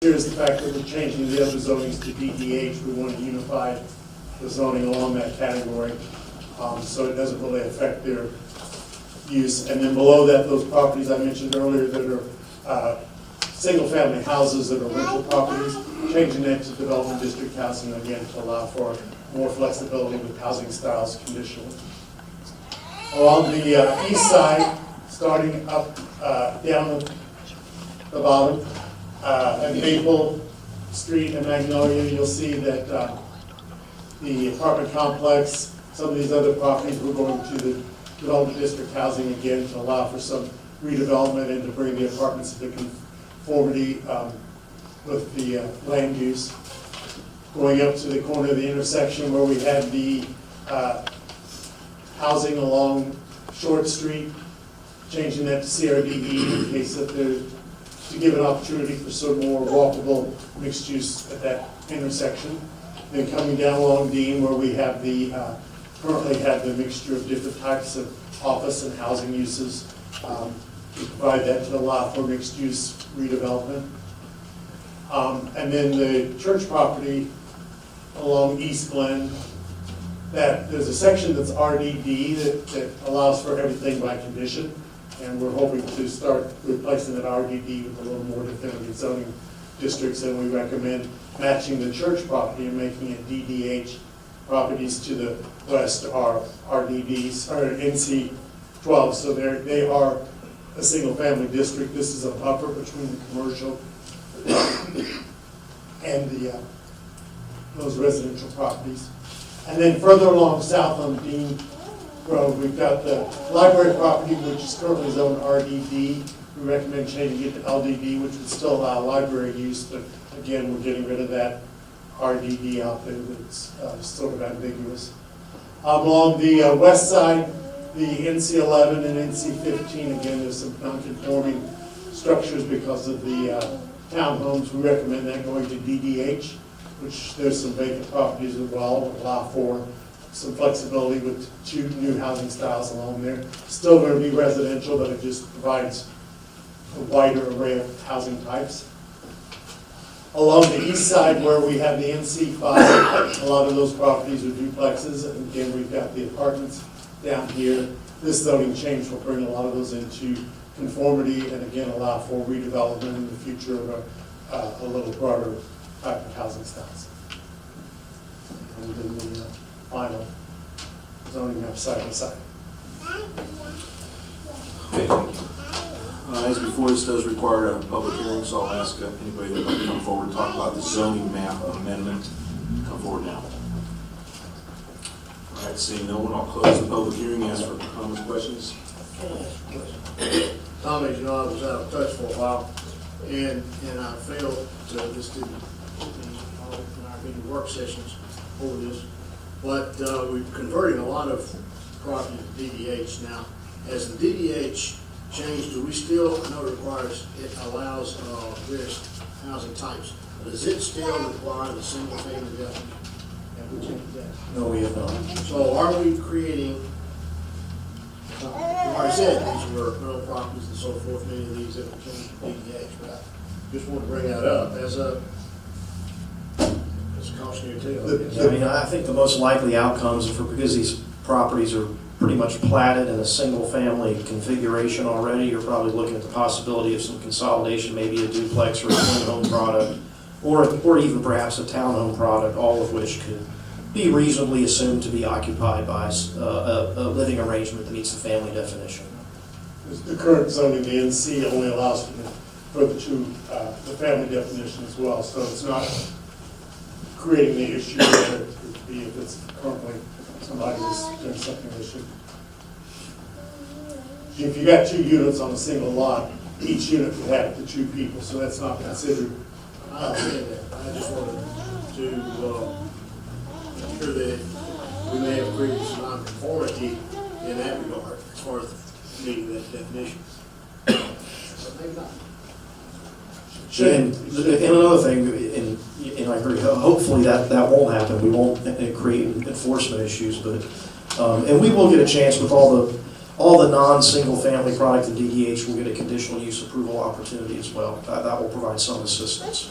Here's the fact that we're changing the other zonings to DDH. We want to unify the zoning along that category, so it doesn't really affect their use. And then below that, those properties I mentioned earlier that are single-family houses that are rental properties, changing that to development district housing again to allow for more flexibility with housing styles conditionally. Along the east side, starting up down the bottom, at Maple Street and Magnolia, you'll see that the apartment complex, some of these other properties, we're going to the development district housing again to allow for some redevelopment and to bring the apartments into conformity with the land use. Going up to the corner of the intersection where we had the housing along Short Street, changing that to CRDE in case that there, to give an opportunity for some more walkable mixed use at that intersection. Then coming down along Dean where we have the, currently have the mixture of different types of office and housing uses. We provide that to allow for mixed use redevelopment. And then the church property along East Glen, that there's a section that's RDD that allows for everything by condition. And we're hoping to start replacing that RDD with a little more definitive zoning districts, and we recommend matching the church property and making it DDH. Properties to the west are RDDs, or NC 12, so they are a single family district. This is a buffer between the commercial and the those residential properties. And then further along south on Dean Road, we've got the library property, which is currently zoned RDD. We recommend changing it to LDD, which would still allow library use, but again, we're getting rid of that RDD out there that's sort of ambiguous. Along the west side, the NC 11 and NC 15, again, there's some non-conforming structures because of the townhomes. We recommend that going to DDH, which there's some vacant properties as well, will allow for some flexibility with 2 new housing styles along there. Still going to be residential, but it just provides a wider array of housing types. Along the east side where we have the NC 5, a lot of those properties are duplexes, and again, we've got the apartments down here. This zoning change will bring a lot of those into conformity and again allow for redevelopment in the future of a little broader type of housing styles. And then the final zoning map side by side. Okay, thank you. As before, this does require a public hearing, so I'll ask anybody that would like to come forward and talk about the zoning map amendment, come forward now. All right, seeing no one, I'll close the public hearing, ask for comments, questions. Tom, as you know, I was out of touch for a while, and I failed to just do our work sessions over this. But we're converting a lot of property to DDH now. As the DDH changed, do we still, I know it requires, it allows various housing types, but does it still require the single family definition? Have we changed that? No, we have not. So are we creating, like I said, these were rental properties and so forth, many of these that were changed to DDH, but I just want to bring that up as a cautionary tale. I mean, I think the most likely outcomes, because these properties are pretty much platted in a single-family configuration already, you're probably looking at the possibility of some consolidation, maybe a duplex or a twin-home product, or even perhaps a townhome product, all of which could be reasonably assumed to be occupied by a living arrangement that meets the family definition. The current zoning, the NC, only allows for the family definition as well, so it's not creating the issue that it would be if it's currently somebody who's doing something they should. If you got 2 units on a single lot, each unit would have the 2 people, so that's not considered. I understand that. I just wanted to make sure that we may have created some nonconformity in that regard as far as meeting that definition. But maybe not. And another thing, and I agree, hopefully that won't happen. We won't create enforcement issues, but and we will get a chance with all the non-single family product in DDH. We'll get a conditional use approval opportunity as well. That will provide some assistance.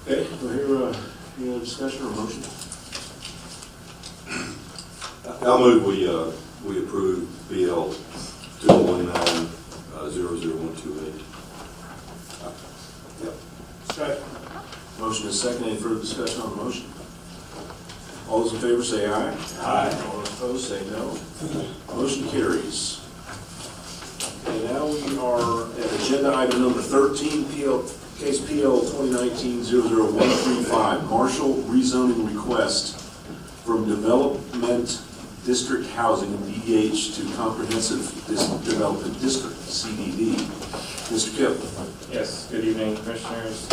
Okay, do I hear any other discussion or motion? I'll move we approve BL 219-00128. Yep. Second. Motion is second. Any further discussion on the motion? All those in favor say aye. Aye. All those opposed say no. Motion carries. Okay, now we are at agenda item number 13, case PL 2019-00135, Marshall rezoning request from Development District Housing, DDH, to Comprehensive Development District, CDD. Mr. Kip. Yes, good evening, Commissioners.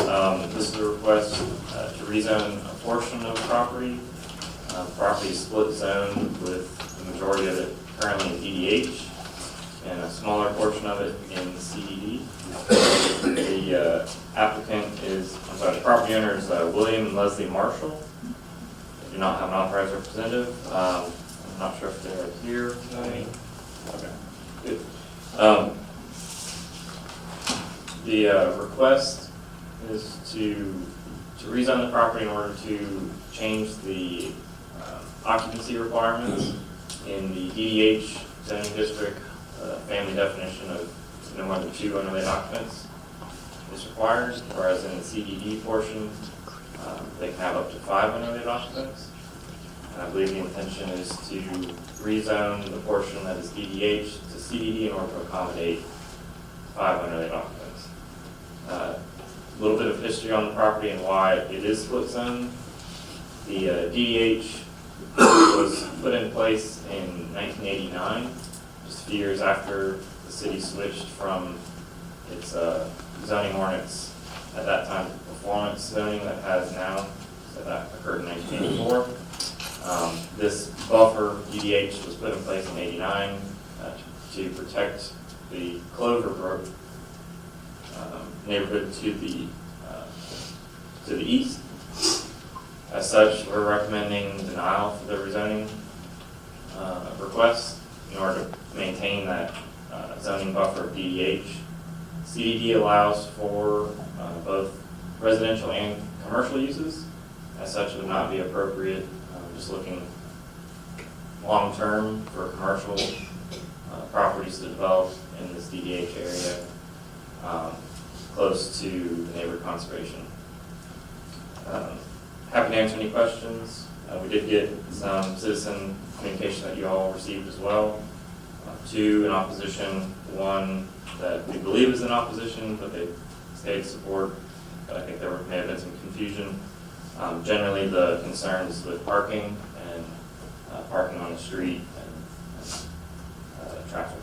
This is a request to rezone a portion of the property. Property is split zone with the majority of it currently in DDH and a smaller portion of it in CDD. The the property owner is William and Leslie Marshall. They do not have an authorized representative. I'm not sure if they're here tonight. Okay, good. The request is to rezone the property in order to change the occupancy requirements in the DDH zoning district. Family definition of no more than 2 unrelated occupants is required, whereas in the CDD portion, they can have up to 5 unrelated occupants. And I believe the intention is to rezone the portion that is DDH to CDD in order to accommodate 5 unrelated occupants. A little bit of history on the property and why it is split zone. The DDH was put in place in 1989, just a few years after the city switched from its zoning ordinance at that time to performance zoning that has now. So that occurred in 1984. This buffer DDH was put in place in '89 to protect the Cloverbrook neighborhood to the east. As such, we're recommending denial for the rezoning request in order to maintain that zoning buffer of DDH. CDD allows for both residential and commercial uses. As such, it would not be appropriate. Just looking long-term for commercial properties to develop in this DDH area, close to the neighborhood conservation. Happy to answer any questions. We did get some citizen communication that you all received as well. 2 in opposition, 1 that we believe is in opposition, but they stated support. But I think there may have been some confusion. Generally, the concerns with parking and parking on the street and traffic.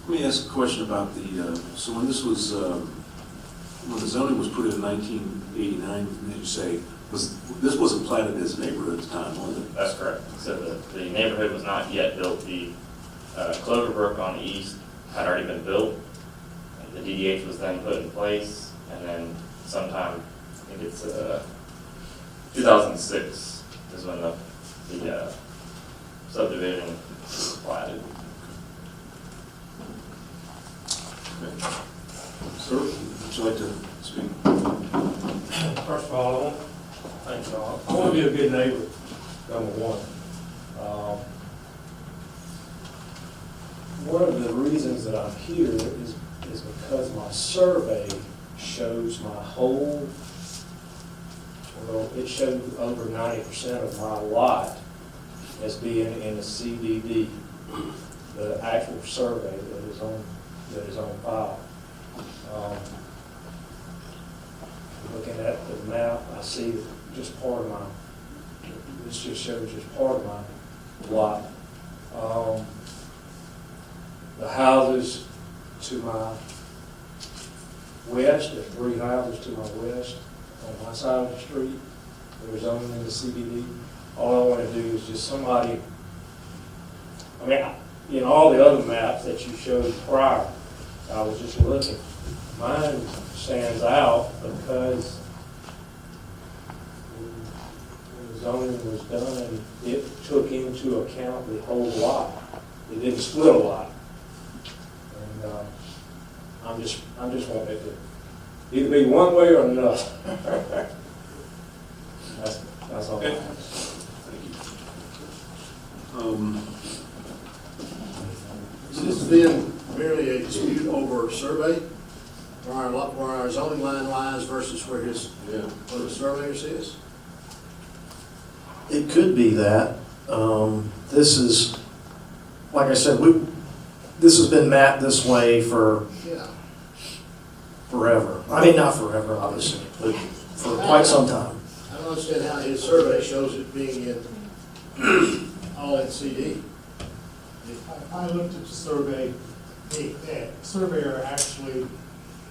Let me ask a question about the, so when this was, when the zoning was put in 1989, did you say, this wasn't platted as a neighborhood at the time, was it? That's correct. So the neighborhood was not yet built. The Cloverbrook on the east had already been built. The DDH was then put in place, and then sometime, I think it's 2006 is when the subdivision was platted. Okay. Sir, would you like to speak? First of all, thanks y'all. I want to be a good neighbor, number one. One of the reasons that I'm here is because my survey shows my whole, well, it shows over 90% of my lot as being in a CDD, the actual survey that is on file. Looking at the map, I see just part of my, this just shows just part of my lot. The houses to my west, there's 3 houses to my west on my side of the street that are zoned in the CBD. All I want to do is just somebody, I mean, in all the other maps that you showed prior, I was just looking. Mine stands out because when the zoning was done, it took into account the whole lot. It didn't split a lot. And I'm just wanting it either be one way or another. That's all I Okay. have. Thank you. Is this then merely a dispute over a survey? Where our zoning line lies versus where where the surveyor says? It could be that. This is, like I said, this has been mapped this way for Yeah. forever. I mean, not forever, obviously, but for quite some time. I don't understand how his survey shows it being in, all in CD. I looked at the survey, the surveyor actually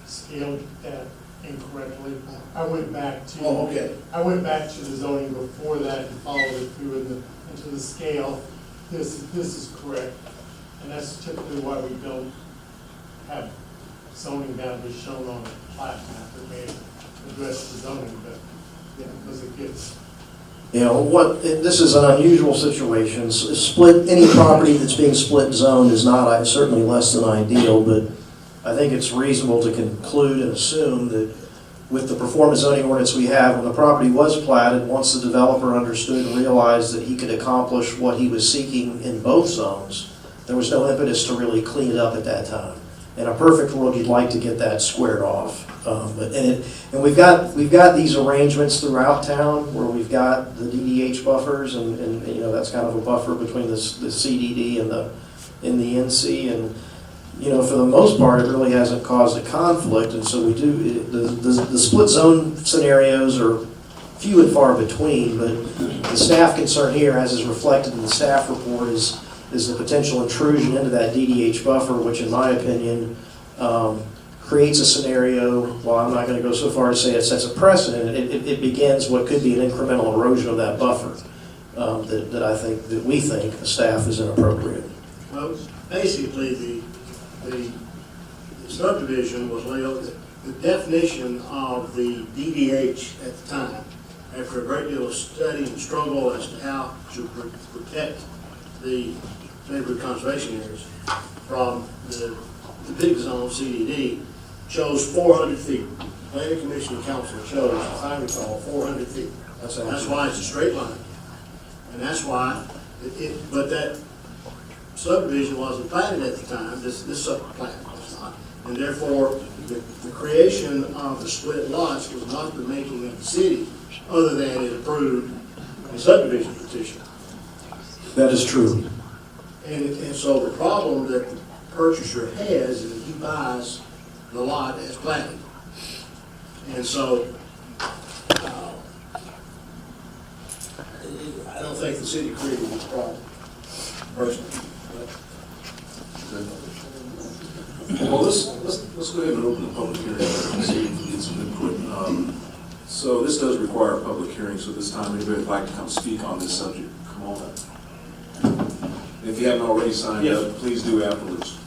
scaled that incorrectly. I went back to. Oh, okay. I went back to the zoning before that and followed it through into the scale. This is correct. And that's typically why we don't have zoning boundaries shown on a plat map that may address the zoning, but, yeah, because it gets. You know, this is an unusual situation. Split, any property that's being split zoned is not, certainly less than ideal, but I think it's reasonable to conclude and assume that with the performance zoning ordinance we have, when the property was platted, once the developer understood and realized that he could accomplish what he was seeking in both zones, there was no impetus to really clean it up at that time. In a perfect world, you'd like to get that squared off. And we've got these arrangements throughout town where we've got the DDH buffers, and you know, that's kind of a buffer between the CDD and the NC, and you know, for the most part, it really hasn't caused a conflict, and so we do, the split zone scenarios are few and far between, but the staff concern here, as is reflected in the staff report, is the potential intrusion into that DDH buffer, which in my opinion creates a scenario, while I'm not going to go so far as to say it sets a precedent, it begins what could be an incremental erosion of that buffer that we think the staff is inappropriate. Well, basically, the subdivision was laid out, the definition of the DDH at the time, after a great deal of study and struggle as to how to protect the neighborhood conservation areas from the big zone CDD, chose 400 feet. Planning Commission and Council chose, as I recall, 400 feet. That's why it's a straight line. And that's why, but that subdivision wasn't platted at the time, this subplat was not. And therefore, the creation of the split lots was not the making of the city, other than it approved a subdivision petition. That is true. And so the problem that the purchaser has is that he buys the lot as platted. And so, I don't think the city created this problem, personally. Well, let's go ahead and open the public hearing and see if we get some input. So this does require a public hearing, so this time anybody would like to come speak on this subject, come on up. If you haven't already signed up, please do afterwards.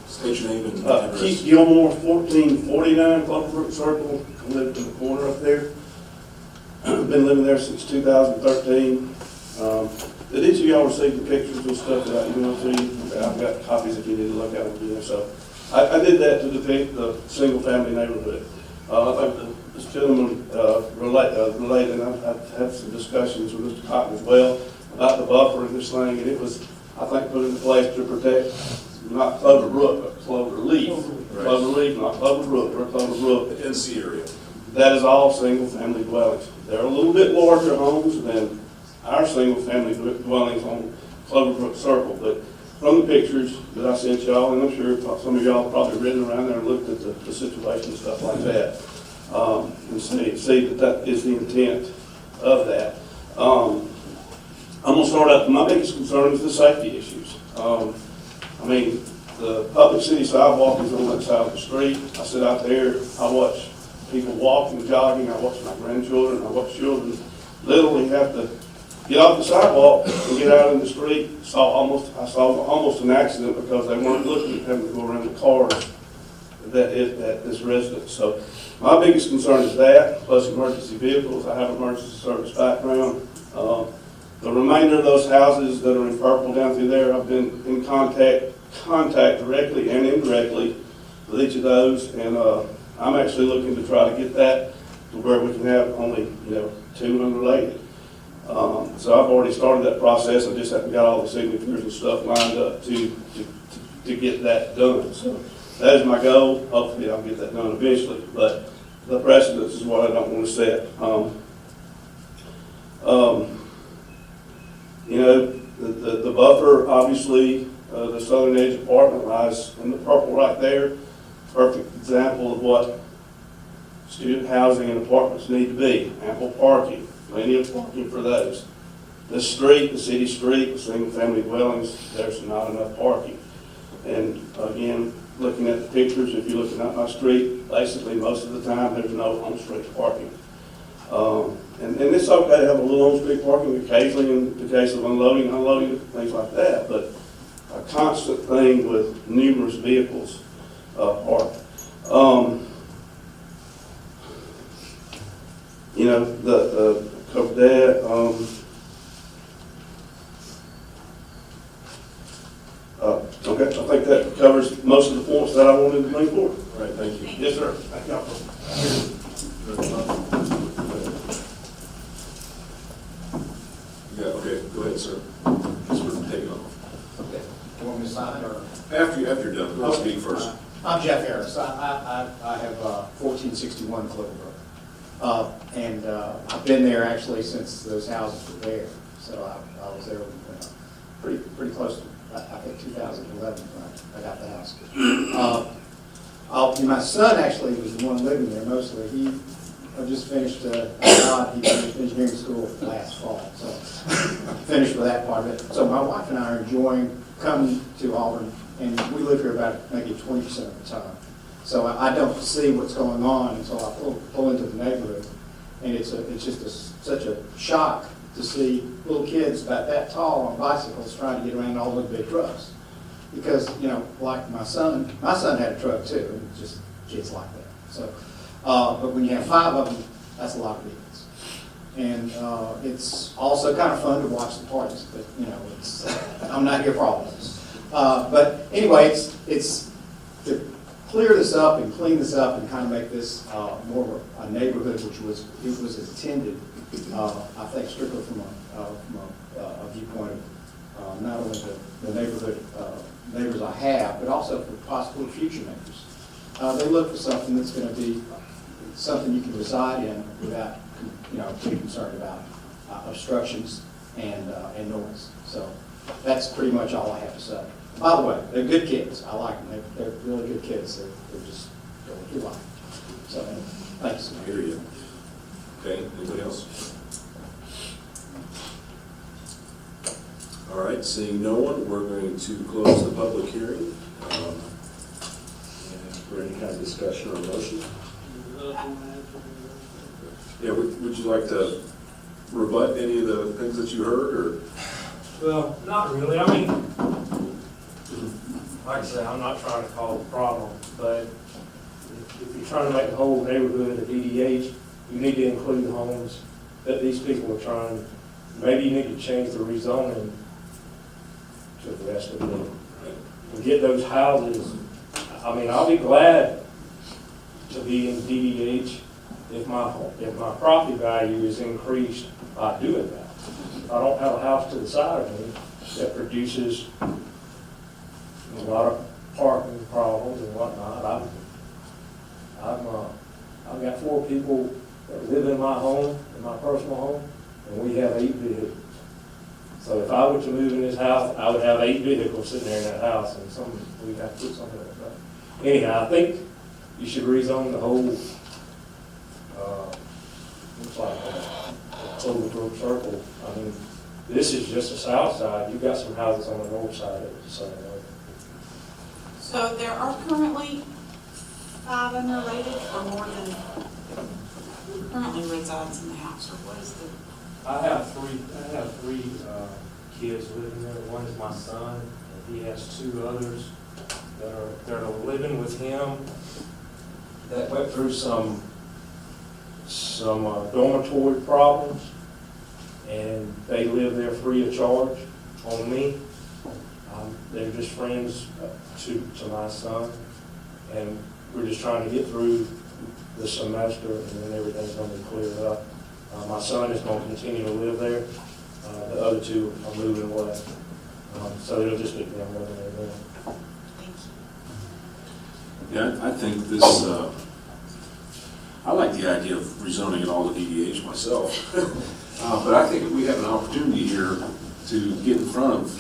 State your name and address. Keith Gilmore, 1449 Cloverbrook Circle. I live in the corner up there. Been living there since 2013. Did each of y'all receive the pictures and stuff that I emailed to you? I've got copies if you need to look at them. You know, so I did that to depict the single-family neighborhood. I think this gentleman related, and I've had some discussions with Mr. Cotton as well about the buffer and this thing, and it was, I think, put into place to protect not Clover Brook, but Clover Leaf. Right. Clover Leaf, not Clover Brook, or Clover Brook. The NC area. That is all single-family dwellings. They're a little bit larger homes than our single-family dwellings on Cloverbrook Circle, but from the pictures that I sent y'all, and I'm sure some of y'all have probably ridden around there and looked at the situation and stuff like that, and see that is the intent of that. I'm going to start out, my biggest concern is the safety issues. I mean, the public city sidewalk is on that side of the street. I sit out there, I watch people walking, jogging, I watch my grandchildren, I watch children literally have to get off the sidewalk and get out in the street. I saw almost an accident because they weren't looking at having to go around the cars that is at this residence. So my biggest concern is that, plus emergency vehicles. I have an emergency service background. The remainder of those houses that are in purple down through there, I've been in contact directly and indirectly with each of those, and I'm actually looking to try to get that to where we can have only, 2 unrelated. So I've already started that process, I just haven't got all the signatures and stuff lined up to get that done. So that is my goal, hopefully I'll get that done eventually, but the precedence is what I don't want to set. The buffer, obviously, the southern edge apartment lies in the purple right there. Perfect example of what student housing and apartments need to be. Ample parking, plenty of parking for those. The street, the city street, the single-family dwellings, there's not enough parking. And again, looking at the pictures, if you're looking at my street, basically most of the time, there's no on-street parking. And it's okay to have a little on-street parking occasionally in the case of unloading, things like that, but a constant thing with numerous vehicles parked. The covered that. Okay, I think that covers most of the points that I wanted to bring forward. All right, thank you. Yes, sir. Thank y'all. Yeah, okay, go ahead, sir. Just for taking off. Okay. You want me to sign or? After you're done, go speak first. I'm Jeff Harris. I have 1461 Cloverbrook. And I've been there actually since those houses were there. So I was there pretty close to, I think, 2011 when I got the house. My son actually was the one living there mostly. He just finished, he finished engineering school last fall, so finished with that part of it. So my wife and I are enjoying coming to Auburn, and we live here about maybe 20% of the time. So I don't see what's going on until I pull into the neighborhood, and it's just such a shock to see little kids about that tall on bicycles trying to get around all the big trucks. Because, like my son had a truck too, and it's just kids like that. So, but when you have 5 of them, that's a lot of vehicles. And it's also kind of fun to watch the parties, but I'm not here for all of this. But anyway, it's to clear this up and clean this up and kind of make this more of a neighborhood, which was intended, I think, strictly from a viewpoint of not only the neighborhood neighbors I have, but also for possibly future neighbors. They look for something that's going to be something you can reside in without, being concerned about obstructions and noise. So that's pretty much all I have to say. By the way, they're good kids. I like them. They're really good kids. They're just going through life. So thanks. I hear you. Okay, anybody else? All right, seeing no one, we're going to close the public hearing. And for any kind of discussion or motion. Yeah, would you like to rebut any of the things that you heard, or? Well, not really. I mean, like I say, I'm not trying to cause a problem, but if you're trying to make the whole neighborhood a DDH, you need to include the homes that these people are trying. Maybe you need to change the rezoning to the rest of it and get those houses. I mean, I'll be glad to be in DDH if my property value is increased by doing that. If I don't have a house to the side of me that produces a lot of parking problems and whatnot, I've got 4 people that live in my home, in my personal home, and we have 8 vehicles. So if I were to move in this house, I would have 8 vehicles sitting there in that house, and we'd have to put something like that. Anyhow, I think you should rezone the whole, looks like Cloverbrook Circle. I mean, this is just the south side. You've got some houses on the north side of the same way. So there are currently 5 unrelated, or more than who currently resides in the house, or what is the? I have three kids living there. One is my son, and he has 2 others that are living with him that went through some dormitory problems, and they live there free of charge on me. They're just friends to my son, And we're just trying to get through the semester, and then everything's gonna be cleared up. My son is gonna continue to live there. The other two are moving away. So it'll just be them living there then. Thank you. Yeah, I think this, I like the idea of rezoning it all to DDH myself. But I think we have an opportunity here to get in front of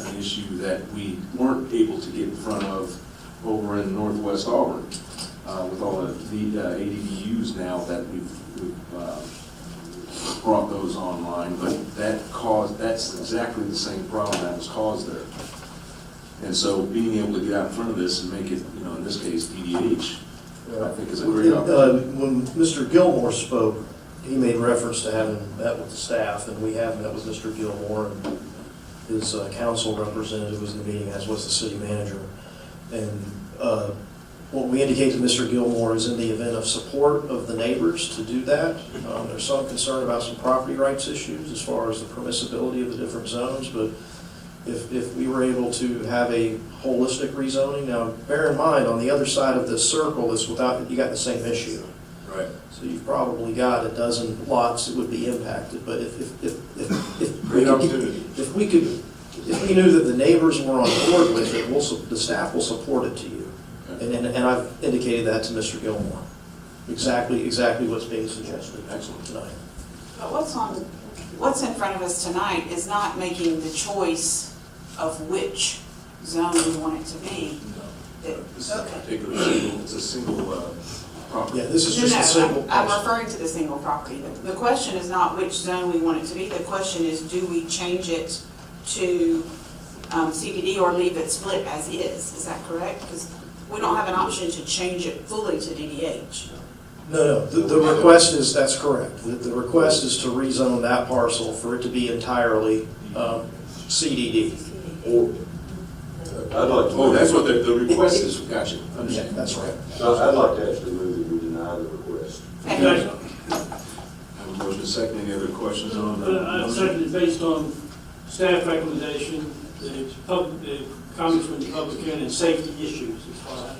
an issue that we weren't able to get in front of over in northwest Auburn with all the ADUs now that we've brought those online. But that's exactly the same problem that was caused there. And so being able to get out in front of this and make it, in this case, DDH, I think is a great opportunity. When Mr. Gilmore spoke, he made reference to having met with the staff, and we have met with Mr. Gilmore, and his council representative was in the meeting, as was the city manager. And what we indicate to Mr. Gilmore is in the event of support of the neighbors to do that, there's some concern about some property rights issues as far as the permissibility of the different zones, but if we were able to have a holistic rezoning, now bear in mind, on the other side of this circle is without, you got the same issue. Right. So you've probably got a dozen lots that would be impacted, but if Great opportunity. if we knew that the neighbors were on board with it, the staff will support it to you. Okay. And I've indicated that to Mr. Gilmore. Exactly what's being suggested. Excellent. Tonight. But what's in front of us tonight is not making the choice of which zone we want it to be. This is a particular single, it's a single property. Yeah, this is just a single. I'm referring to the single property. The question is not which zone we want it to be. The question is, do we change it to CBD or leave it split as is? Is that correct? Because we don't have an option to change it fully to DDH. No, the request is, that's correct. The request is to rezone that parcel for it to be entirely CDD. I'd like to. Oh, that's what the request is, gotcha, Yeah, understand. that's right. I'd like to actually move that we deny the request. And Have a motion second, any other questions on the I motion? second based on staff recommendation, the comments from the public hearing and safety issues as far as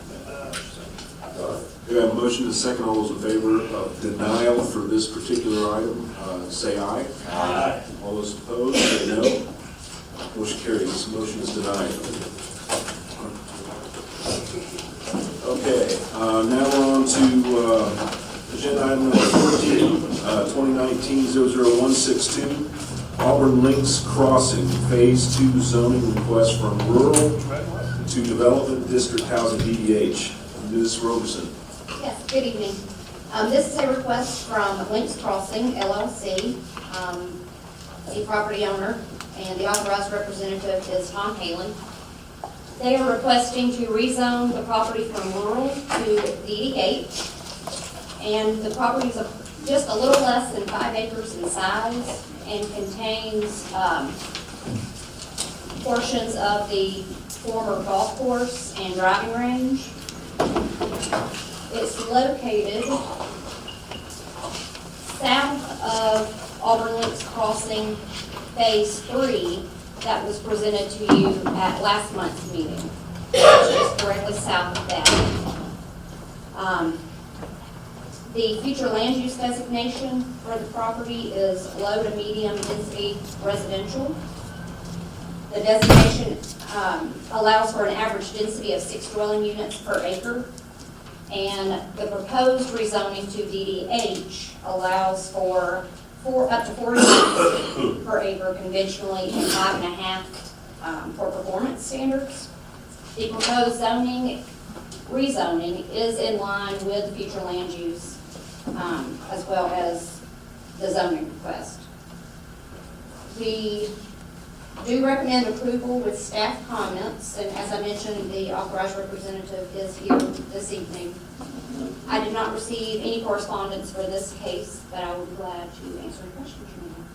We have a motion and a second, all those in favor of denial for this particular item, say aye. Aye. All those opposed, say no. Motion carries, this motion is denied. Okay, now we're on to agenda item number 14, 2019-00162, Auburn Links Crossing, Phase 2 zoning request from rural to development district housing DDH. Ms. Roberson. Yes, good evening. This is a request from Links Crossing LLC, the property owner, and the authorized representative is Tom Halen. They are requesting to rezone the property from rural to DDH, and the property is just a little less than 5 acres in size and contains portions of the former golf course and driving range. It's located south of Auburn Links Crossing Phase 3 that was presented to you at last month's meeting. Just directly south of that. The future land use designation for the property is low to medium density residential. The designation allows for an average density of 6 dwelling units per acre. And the proposed rezoning to DDH allows for up to 4 units per acre conventionally and 5.5 for performance standards. The proposed rezoning is in line with the future land use as well as the zoning request. We do recommend approval with staff comments, and as I mentioned, the authorized representative is here this evening. I did not receive any correspondence for this case, but I would be glad to answer any questions you may have.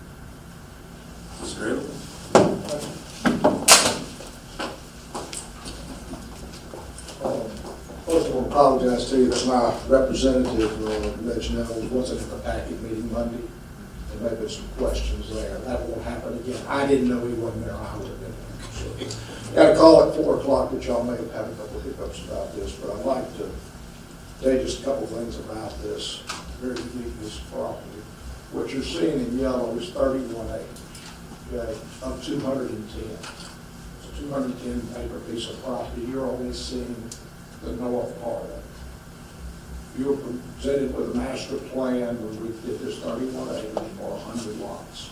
Mr. Hale? First of all, apologize to you that my representative let you know wasn't at the packet meeting Monday. There may be some questions there. That won't happen again. I didn't know he wasn't there. I would have been. Got a call at 4 o'clock, which y'all may have had a couple of hiccups about this, but I'd like to tell you just a couple things about this very unique piece of property. What you're seeing in yellow is 31 acres, okay, of 210. It's a 210 acre piece of property. You're only seeing the north part of it. You were presented with a master plan where we did this 31 acres for 100 lots.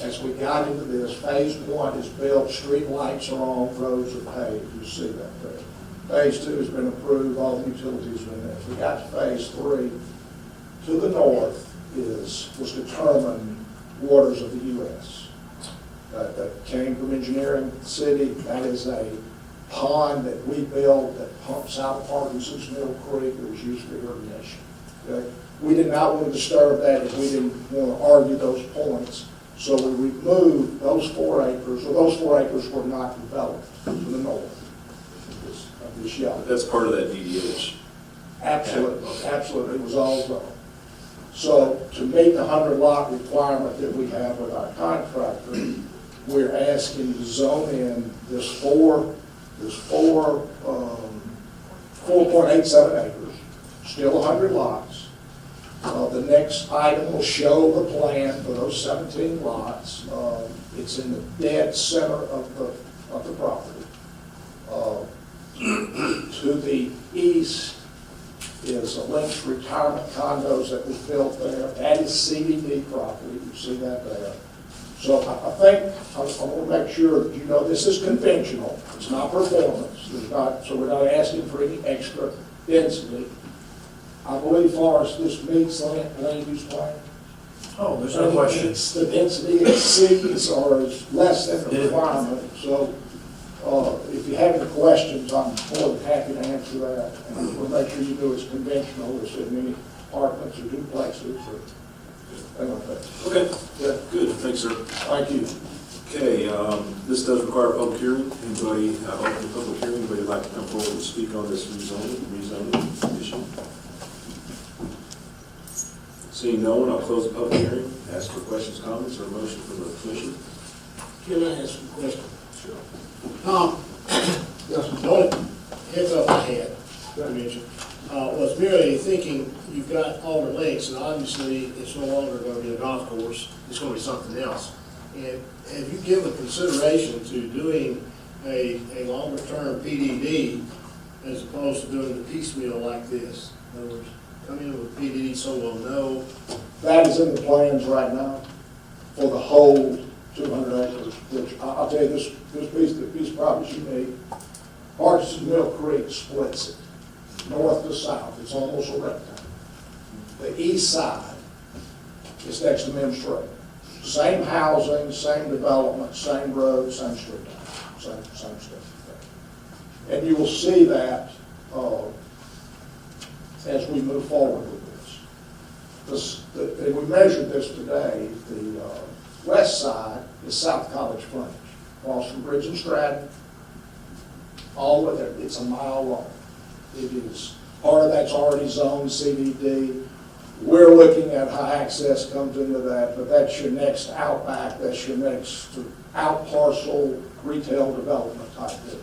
As we got into this, phase 1 is built, street lights are on, roads are paved, you see that there. Phase 2 has been approved, all the utilities are in there. As we got to phase 3, to the north was determined waters of the U.S. That came from engineering city. That is a pond that we built that pumps out of Parkinson's Mill Creek that was used for irrigation. Okay? We did not want to disturb that, and we didn't want to argue those points. So we removed those 4 acres, or those 4 acres were not developed to the north of this yellow. That's part of that DDH. Absolutely, absolutely, it was all zoned. So to meet the 100 lot requirement that we have with our contractor, we're asking to zone in this 4.87 acres, still 100 lots. The next item will show the plan for those 17 lots. It's in the dead center of the property. To the east is a Lynch retirement condos that was built there. That is CBD property. You see that there. So I think I want to make sure that you know this is conventional. It's not performance. So we're not asking for any extra density. I believe, Forrest, this meets the land use plan. Oh, there's no question. The density exceeds or is less than the requirement. So if you have any questions, I'm more than happy to answer that. And we'll make sure you do it's conventional. There's many apartments or duplexes or things like that. Okay, Yeah. good, thanks, sir. Thank you. Okay, this does require a public hearing. Anybody, open the public hearing, anybody would like to come forward and speak on this rezoning issue? Seeing no one, I'll close the public hearing, ask for questions, comments, or a motion from the commission. Can I ask a question? Sure. The only hiccup I had, I mentioned, was merely thinking you've got Auburn Lakes, and obviously it's no longer going to be a golf course, it's going to be something else. And have you given consideration to doing a longer-term PDD as opposed to doing the piecemeal like this? In other words, come in with PDD so we'll know. That is in the plans right now for the whole 200 acres, which I'll tell you, this piece of property is unique. Parkinson's Mill Creek splits it, north to south. It's almost a rectangle. The east side is next to Mims Trail. Same housing, same development, same road, same street, same stuff. And you will see that as we move forward with this. And we measured this today. The west side is South College frontage, across from Bridge and Stratton, all the way there. It's a mile long. It is, part of that's already zoned CBD. We're looking at how access comes into that, but that's your next outback, that's your next out parcel retail development type deal.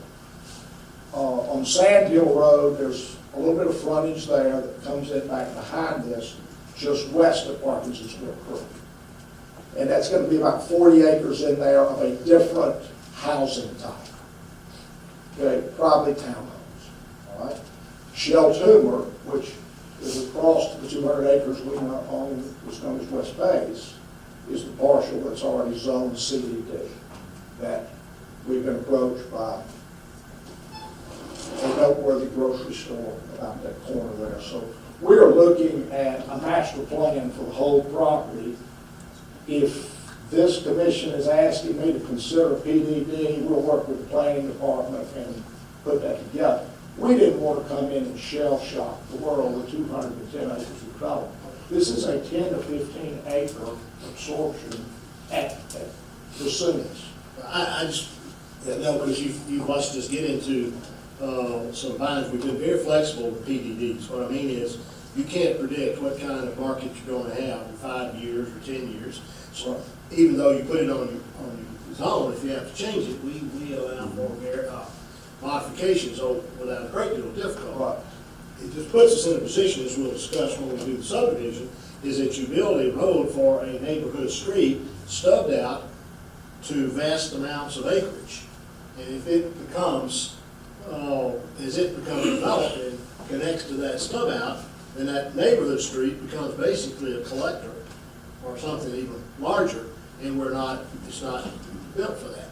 On Sand Hill Road, there's a little bit of frontage there that comes in back behind this, just west of Parkinson's Mill Creek. And that's going to be about 40 acres in there of a different housing type. Okay, probably townhomes, all right? Shell Tumor, which is across the 200 acres we now own, what's known as West Base, is the partial that's already zoned CBD that we've been approached by a noteworthy grocery store about that corner there. So we are looking at a master plan for the whole property. If this commission is asking me to consider PDD, we'll work with the planning department and put that together. We didn't want to come in and shell shock the world with 210 acres of development. This is a 10 to 15 acre absorption at the soonest. I just, no, because you watched us get into some binds. We've been very flexible with PDDs. What I mean is, you can't predict what kind of market you're gonna have in 5 years or 10 years. So even though you put it on your zone, if you have to change it, we allow for modifications without a great deal of difficulty. It just puts us in a position, as we'll discuss when we do the subdivision, is that you build a road for a neighborhood street stubbed out to vast amounts of acreage. And if it becomes, as it becomes developed and connects to that stub out, then that neighborhood street becomes basically a collector or something even larger, and it's not built for that.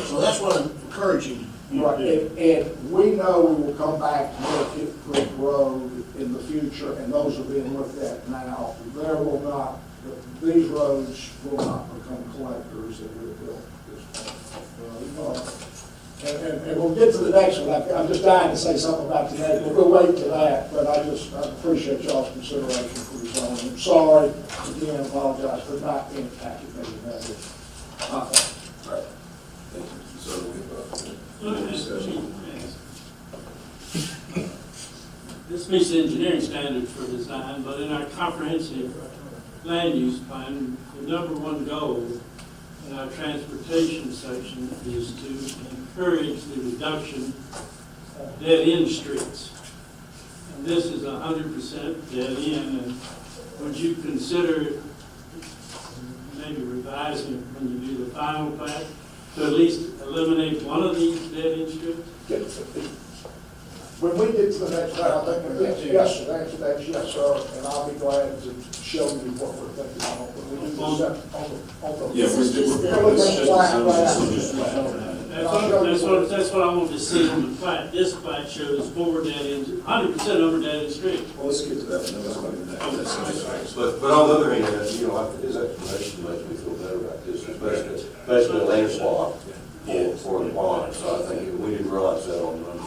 So that's what I'm encouraging you to Right, do. and we know we will come back to Mill Creek Road in the future, and those are being looked at now. These roads will not become collectors that we're built this time. And we'll get to the next one. I'm just dying to say something about the next, we'll wait to that, but I appreciate y'all's consideration for the zoning. I'm sorry, again, apologize for not being accurate in that. All right. Thank you. So, any discussion? This meets the engineering standards for design, but in our comprehensive land use plan, the number one goal in our transportation section is to encourage the reduction of dead-end streets. And this is 100% dead-end, and would you consider maybe revising it when you do the final plat to at least eliminate one of these dead-end streets? When we get to the next part, I think yes, sir, answer that, yes, sir, and I'll be glad to show you what we're thinking about. When we do this on the. Yeah, That's what I want to see on the plat. This plat shows 4 dead ends, 100% over dead end streets. Well, let's get to that one. Let's go to that. But on the other hand, his explanation makes me feel better about this, basically a land swap for the bond, so I think we didn't realize that on the number.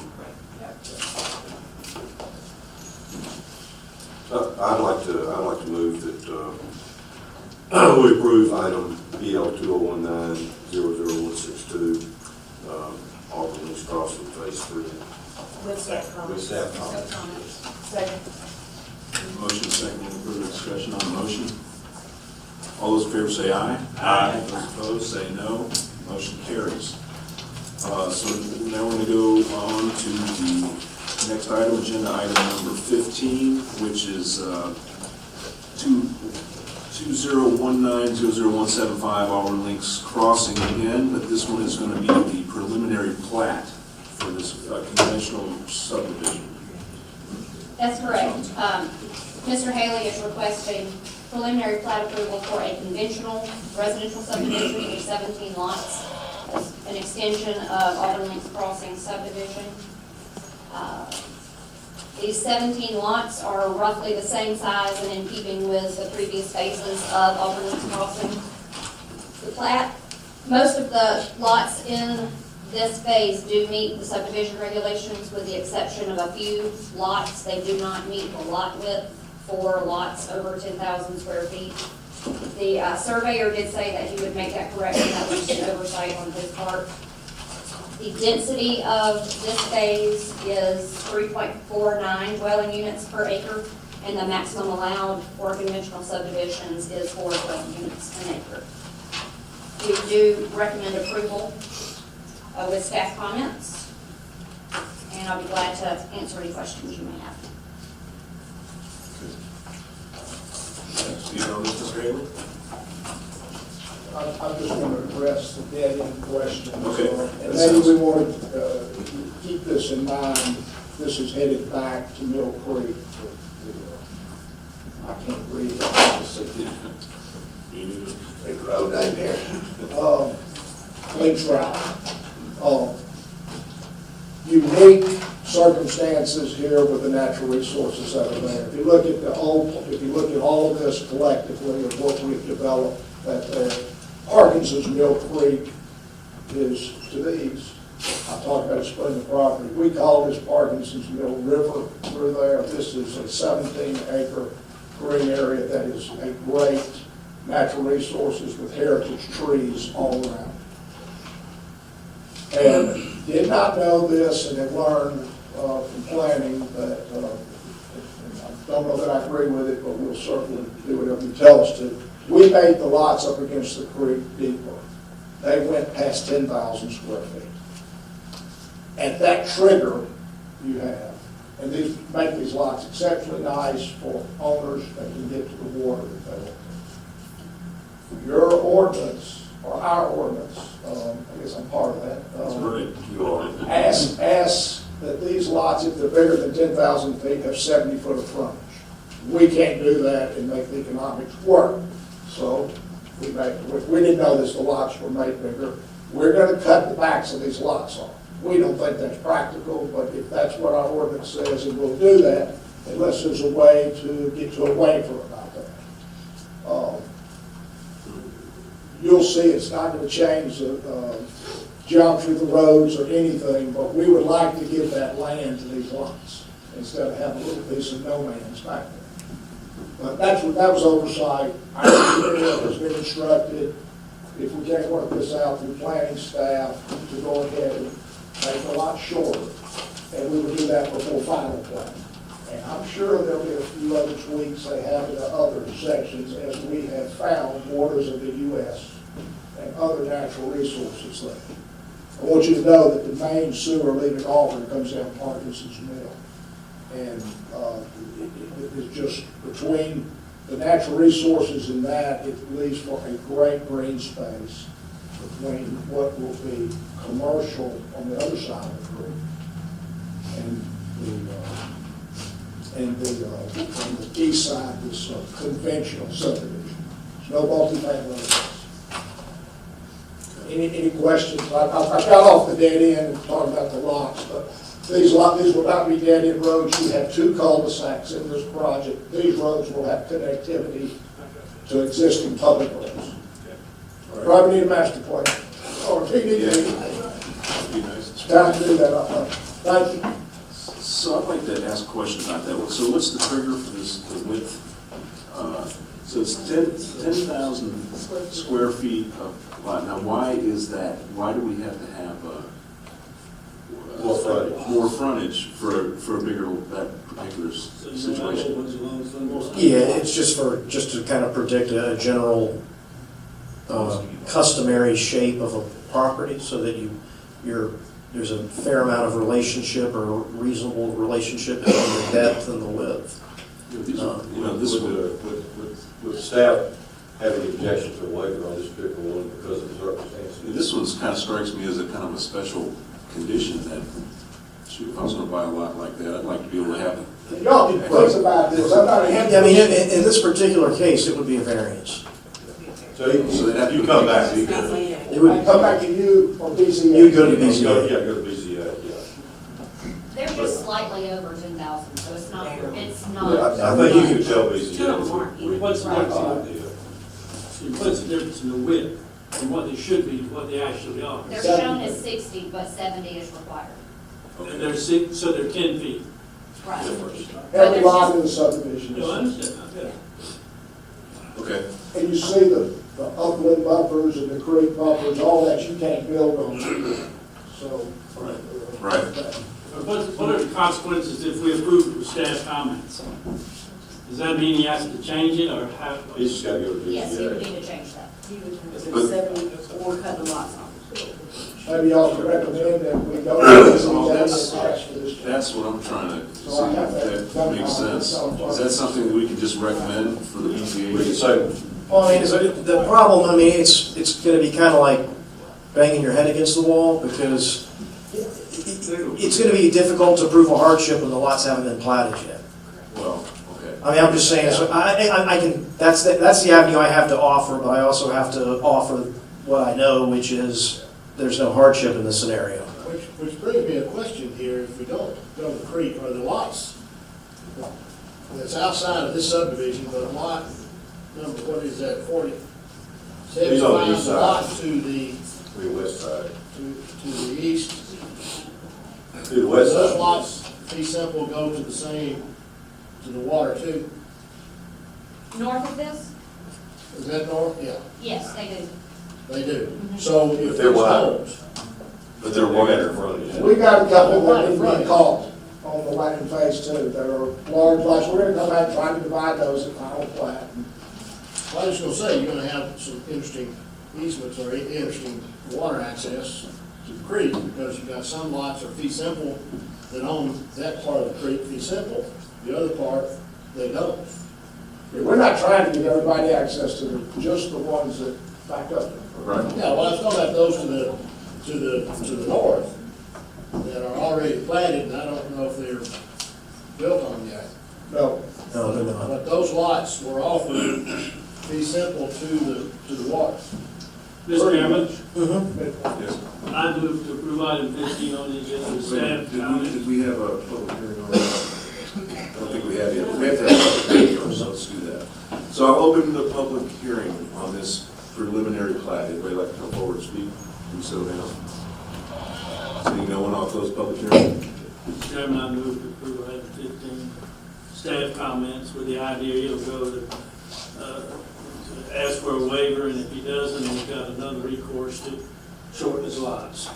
I'd like to move that we approve item BL 2019-00162, Auburn Links Crossing Phase 3. With staff comments. With staff comments. Second. Motion second, any further discussion on the motion? All those in favor say aye. Aye. Those opposed say no. Motion carries. So now we're going to go on to the next item, agenda item number 15, which is 2019-00175 Auburn Links Crossing again, but this one is going to be the preliminary plat for this conventional subdivision. That's correct. Mr. Haley is requesting preliminary plat approval for a conventional residential subdivision with 17 lots, an extension of Auburn Links Crossing subdivision. These 17 lots are roughly the same size and in keeping with the previous phases of Auburn Links Crossing. The plat, most of the lots in this phase do meet the subdivision regulations with the exception of a few lots. They do not meet the lot width for lots over 10,000 square feet. The surveyor did say that he would make that correction. That was an oversight on his part. The density of this phase is 3.49 dwelling units per acre, and the maximum allowed for conventional subdivisions is 4 dwelling units an acre. We do recommend approval with staff comments, and I'll be glad to answer any questions you may have. Do you know this, Mr. Haley? I just want to address the dead-end question. Okay. And maybe we want to keep this in mind. This is headed back to Mill Creek. I can't read it. Big road name here. Links Route. Unique circumstances here with the natural resources that are there. If you look at all of this collectively of what we've developed, that Parkinson's Mill Creek is to the east. I talked about splitting the property. We call this Parkinson's Mill River through there. This is a 17-acre green area that is a great natural resources with heritage trees all around. And did not know this and had learned from planning that know that I agree with it, but we'll certainly do whatever you tell us to. We made the lots up against the creek deeper. They went past 10,000 square feet. At that trigger you have, and these make these lots exceptionally nice for owners that can get to the water if they want to. Your ordinance, or our ordinance, I guess I'm part of that. That's right. You are. Asks that these lots, if they're bigger than 10,000 feet, have 70 foot of frontage. We can't do that and make the economics work. So we didn't know this, the lots were made bigger. We're gonna cut the backs of these lots off. We don't think that's practical, but if that's what our ordinance says, and we'll do that unless there's a way to get to a waiver about that. You'll see it's not gonna change the geometry of the roads or anything, but we would like to give that land to these lots instead of having a little piece of no man's back there. But that was oversight. Our engineer has been instructed, if we can't work this out through planning staff, to go ahead and make a lot shorter. And we would do that before final plan. And I'm sure there'll be a few other tweaks they have in the other sections as we have found borders of the U.S. and other natural resources there. I want you to know that the main sewer leaving Auburn comes down Parkinson's Mill. And it's just between the natural resources and that, it leaves for a great green space between what will be commercial on the other side of the creek and the east side is conventional subdivision. There's no multifamily. Any questions? I got off the dead end and talking about the lots, but these will not be dead end roads. You have 2 cul-de-sacs in this project. These roads will have connectivity to existing public roads. Probably need a master plan or TDD. Be nice. It's time to do that. Thank you. So I'd like to ask a question about that. So what's the trigger for this, the width? So it's 10,000 square feet of lot. Now, why is that? Why do we have to have more frontage for a bigger, that particular situation? Yeah, it's just to kind of predict a general customary shape of a property so that there's a fair amount of relationship or reasonable relationship between the depth and the width. With staff having objection to a waiver on this particular one because of the circumstances. This one kind of strikes me as a kind of a special condition that, shoot, if I was going to buy a lot like that, I'd like to be able to have it. Y'all be close about this. I'm not a I mean, in this particular case, it would be a variance. So you come back. It would come back to you or BZA. You go to BZA. Go to BZA, yeah. They're just slightly over 10,000, so it's not, I think you can tell BZA. What's the difference in the width from what they should be to what they actually are? they're shown as 60, but 70 is required. And they're 6, so they're 10 feet. Right. Every lot in the subdivision. No, I understand, okay. Okay. And you see the upland buffers and the creek buffers, all that you can't build on. So. Right. What are the consequences if we approve it with staff comments? Does that mean he has to change it, or how? He's just got to go to BZA. Yes, you would need to change that. You would have to do 70 or cut the lots off. Maybe y'all could recommend that we go to BZA and ask for this. That's what I'm trying to see if that makes sense. Is that something that we can just recommend for the We can BZA? say, Well, I mean, the problem, I mean, it's going to be kind of like banging your head against the wall because it's going to be difficult to prove a hardship when the lots haven't been platted yet. Well, okay. I mean, I'm just saying, so I can, that's the avenue I have to offer, but I also have to offer what I know, which is there's no hardship in this scenario. Which brings me a question here, if we don't go to the creek or the lots that's outside of this subdivision, but lot number, what is that, 40? He's on the east 75 side. lot to the, the west side. to the east. To the west Those side. lots, fee simple, go to the same, to the water too. North of this? Is that north? Yeah, Yes, they do. they do. So if they're there's wide. homes, But they're wider. We got a couple that need to be called on the land phase two. There are large lots, we're gonna come back and try to divide those at final plat. Well, I was gonna say, you're gonna have some interesting easements or interesting water access to the creek, because you've got some lots are fee simple that own that part of the creek fee simple, the other part, they don't. We're not trying to give everybody access to just the ones that back up. Right. Yeah, well, I was talking about those to the north that are already platted, and I don't know if they're built on yet. No, No, they're not. But those lots were offered fee simple to the water. Mr. Chairman, Yes. I move to approve item 15 on the agenda, the staff comment. Did we have a public hearing on that? I don't think we have yet. We have to have a public hearing first, so let's do that. So I'll open the public hearing on this preliminary plat. Anybody like to come forward and speak? Do so now. Seeing no one, I'll close public hearing. Mr. Chairman, I move to approve item 15, staff comments with the idea he'll go to ask for a waiver, and if he doesn't, he's got another recourse to shorten his lots.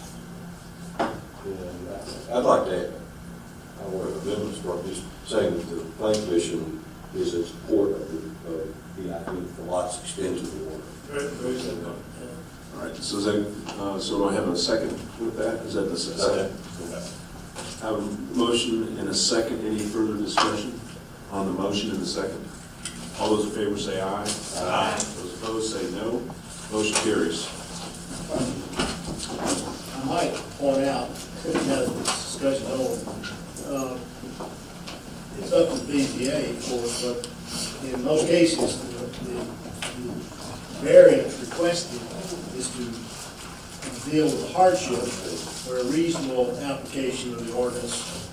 I'd like to add, I want to amend this, or just saying that the planning commission is in support of the idea that the lots extend to the water. Very simple. All right, so is that, so do I have a second with that? Is that the second? I have a motion and a second. Any further discussion on the motion and the second? All those in favor say aye. Aye. Those opposed say no. Motion carries. I might point out, now that this discussion's over, it's up to the BZA, of course, but in most cases, the variance requested is to deal with a hardship where a reasonable application of the ordinance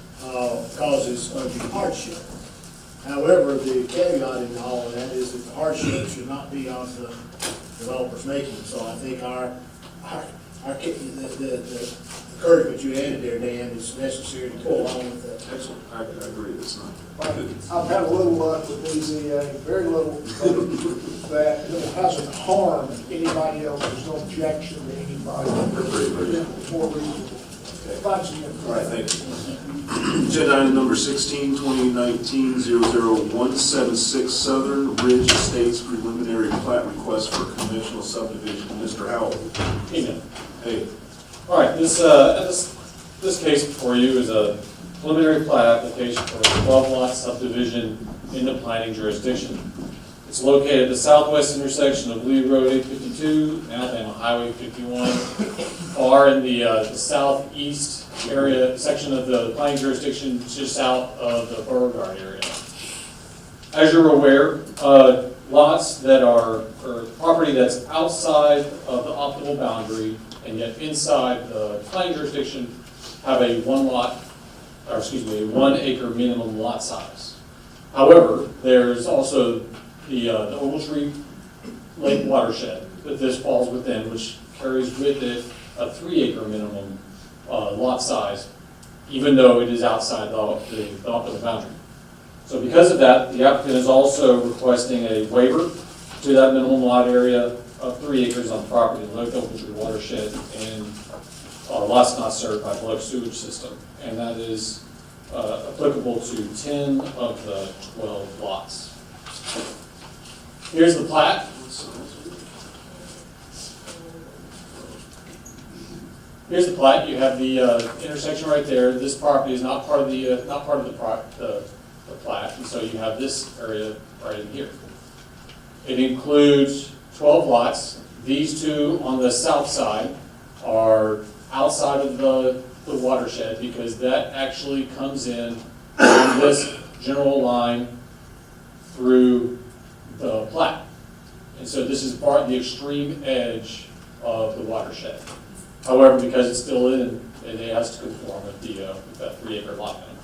causes undue hardship. However, the caveat in all of that is that the hardship should not be on the developer's making. So I think the encouragement you added there, Dan, is necessary to go along with that. Excellent. I agree. It's not. I've had a little luck with BZA, very little, that it hasn't harmed anybody else. There's no objection to anybody. It's more reasonable. Thanks again. All right, thank you. Agenda item number 16, 2019-00176 Southern Ridge Estates preliminary plat request for conventional subdivision. Mr. Howell. Hey. All right, this case before you is a preliminary plat application for a 12-lot subdivision in the planning jurisdiction. It's located at the southwest intersection of Lee Road 852 and Alabama Highway 51, far in the southeast area section of the planning jurisdiction, just south of the Beauregard area. As you're aware, lots that are, or property that's outside of the optimal boundary and yet inside the planning jurisdiction have a 1 acre minimum lot size. However, there's also the Ogletree Lake watershed that this falls within, which carries with it a 3 acre minimum lot size, even though it is outside the optimal boundary. So because of that, the applicant is also requesting a waiver to that minimum lot area of 3 acres on property in the Lake Ogletree watershed and lots not served by bulk sewage system. And that is applicable to 10 of the 12 lots. Here's the plat. Here's the plat. You have the intersection right there. This property is not part of the plat, and so you have this area right in here. It includes 12 lots. These two on the south side are outside of the watershed because that actually comes in on this general line through the plat. And so this is part of the extreme edge of the watershed. However, because it's still in, it has to conform with that 3 acre lot minimum.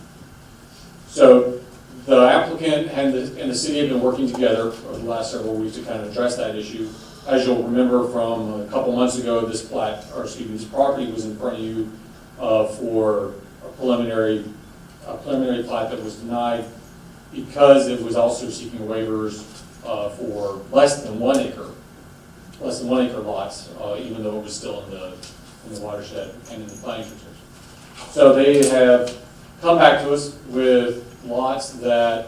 So the applicant and the city have been working together over the last several weeks to kind of address that issue. As you'll remember from a couple months ago, this property was in front of you for a preliminary plat that was denied because it was also seeking waivers for less than 1 acre lots, even though it was still in the watershed and in the planning jurisdiction. So they have come back to us with lots that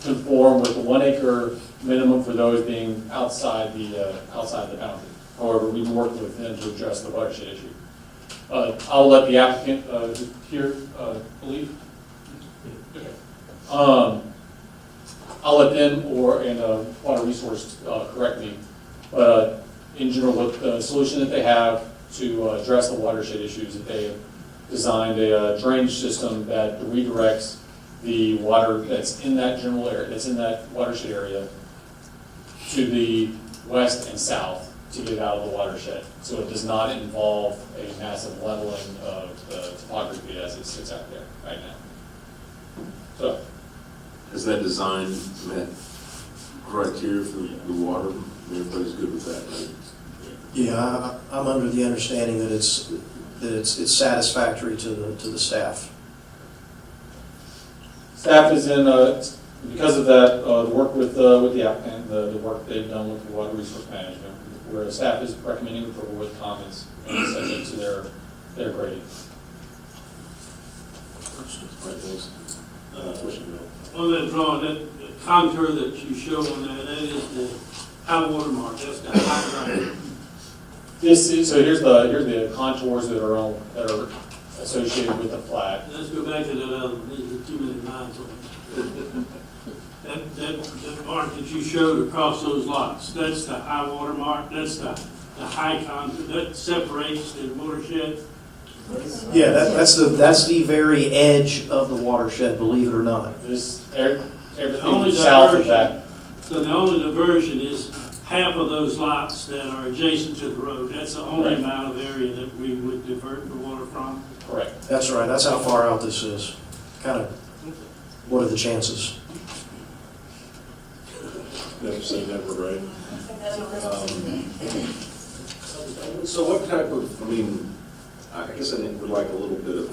conform with the 1 acre minimum for those being outside the boundary. However, we've been working with them to address the watershed issue. I'll let the applicant, here, believe. Okay. I'll let them and Water Resource correct me. But in general, what the solution that they have to address the watershed issues, that they have designed a drainage system that redirects the water that's in that general area, that's in that watershed area, to the west and south to get out of the watershed. So it does not involve a massive leveling of the topography as it sits out there right now. So, Has that design met criteria for the water? Everybody's good with that, right? Yeah, I'm under the understanding that it's satisfactory to the staff. staff is in, because of that, the work with the applicant, the work they've done with the Water Resource Management, where the staff is recommending approval with comments subject to their grading. Right, thanks. Question, Bill. On that drawing, that contour that you show on that is the high water mark, that's the high ground. So here's the contours that are associated with the plat. Let's go back to that other one, there's too many lines on it. That mark that you showed across those lots, that's the high water mark, that's the high contour, that separates the watershed. Yeah, that's the very edge of the watershed, believe it or not. Everything south of that. So the only diversion is half of those lots that are adjacent to the road. That's the only amount of area that we would divert the water from. Correct. That's right, that's how far out this is. Kind of, what are the chances? Never say never, right? So what type of, I guess I would like a little bit of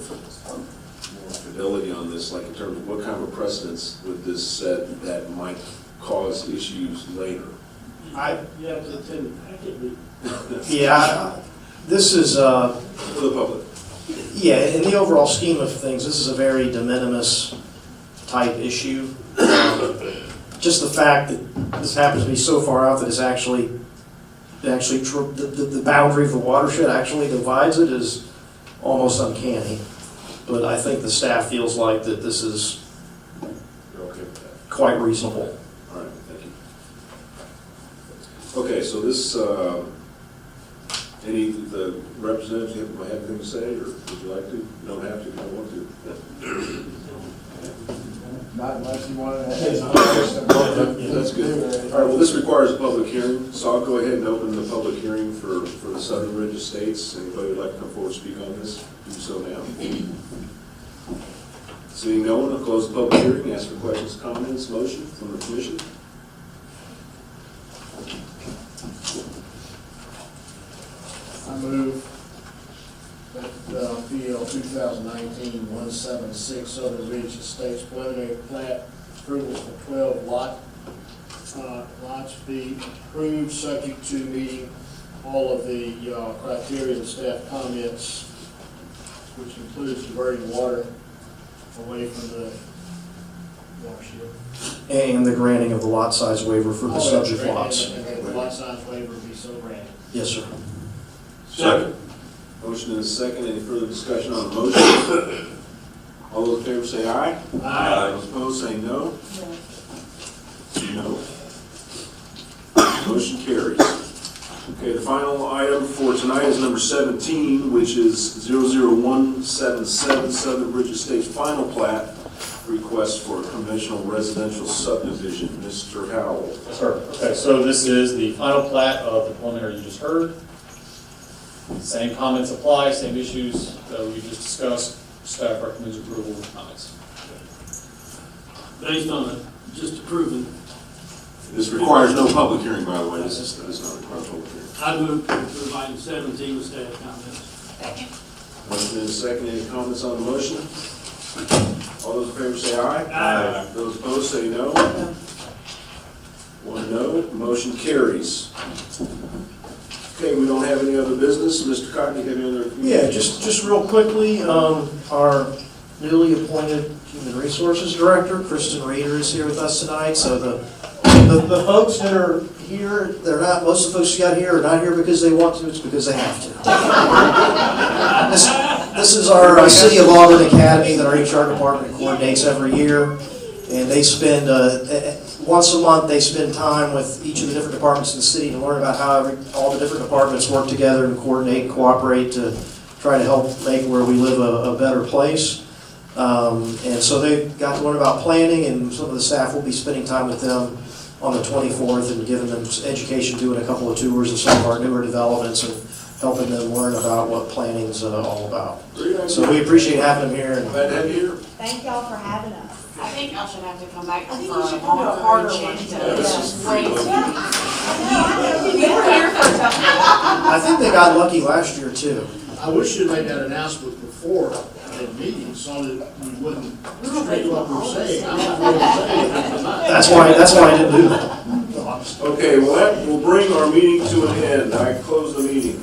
more fidelity on this, like in terms of what kind of precedents would this set that might cause issues later? You have to attend the packet meeting. Yeah, this is, For the public. yeah, in the overall scheme of things, this is a very de minimis type issue. Just the fact that this happens to be so far out that it's actually the boundary of the watershed actually divides it is almost uncanny. But I think the staff feels like that this is You're okay with that? quite reasonable. All right, thank you. Okay, so this, any of the representatives have anything to say, or would you like to? You don't have to, if you don't want to. Not unless you want to. That's good. All right, well, this requires a public hearing, so I'll go ahead and open the public hearing for the Southern Ridge Estates. Anybody would like to come forward and speak on this, do so now. Seeing no one, I'll close the public hearing, ask for questions, comments, motion from the commission. I move that PL 2019-176 Southern Ridge Estates preliminary plat approval for 12 lots be approved, subject to meeting all of the criteria and staff comments, which includes diverting water away from the watershed. And the granting of the lot size waiver for the subject lots. And the lot size waiver be so granted. Yes, sir. Second. Motion and a second. Any further discussion on the motion? All those in favor say aye. Aye. Those opposed say no. No. Motion carries. Okay, the final item for tonight is number 17, which is 00177 Southern Ridge Estates final plat request for a conventional residential subdivision. Mr. Howell. Yes, sir. Okay, so this is the final plat of the preliminary you just heard. Same comments apply, same issues that we just discussed. Staff recommends approval with comments. Based on it, just approving. This requires no public hearing, by the way. This does not require public hearing. I move to approve item 17 with staff comments. Motion and a second. Any comments on the motion? All those in favor say aye. Aye. Those opposed say no. One no. Motion carries. Okay, we don't have any other business. Mr. Cotton, you have any other? Yeah, just real quickly, our newly appointed Human Resources Director. Kristen Rader is here with us tonight, so the folks that are here, they're not, most of the folks who got here are not here because they want to, it's because they have to. This is our City of Auburn Academy that our HR department coordinates every year, and they spend, once a month, they spend time with each of the different departments in the city to learn about how all the different departments work together and coordinate and cooperate to try to help make where we live a better place. And so they got to learn about planning, and some of the staff will be spending time with them on the 24th and giving them education, doing a couple of tours of some of our newer developments and helping them learn about what planning's all about. So we appreciate having them here. Glad to have you here. Thank y'all for having us. I think y'all should have to come back for I think a you should come to a harder one. change. Yes. Wait. Yeah. We were here for a tough I think they got lucky last year too. I wish you'd made that announcement before the meeting, so that we wouldn't state what we're saying. I'm not going to say anything tonight. That's why I didn't do that. Okay, well, that will bring our meeting to an end. I close the meeting.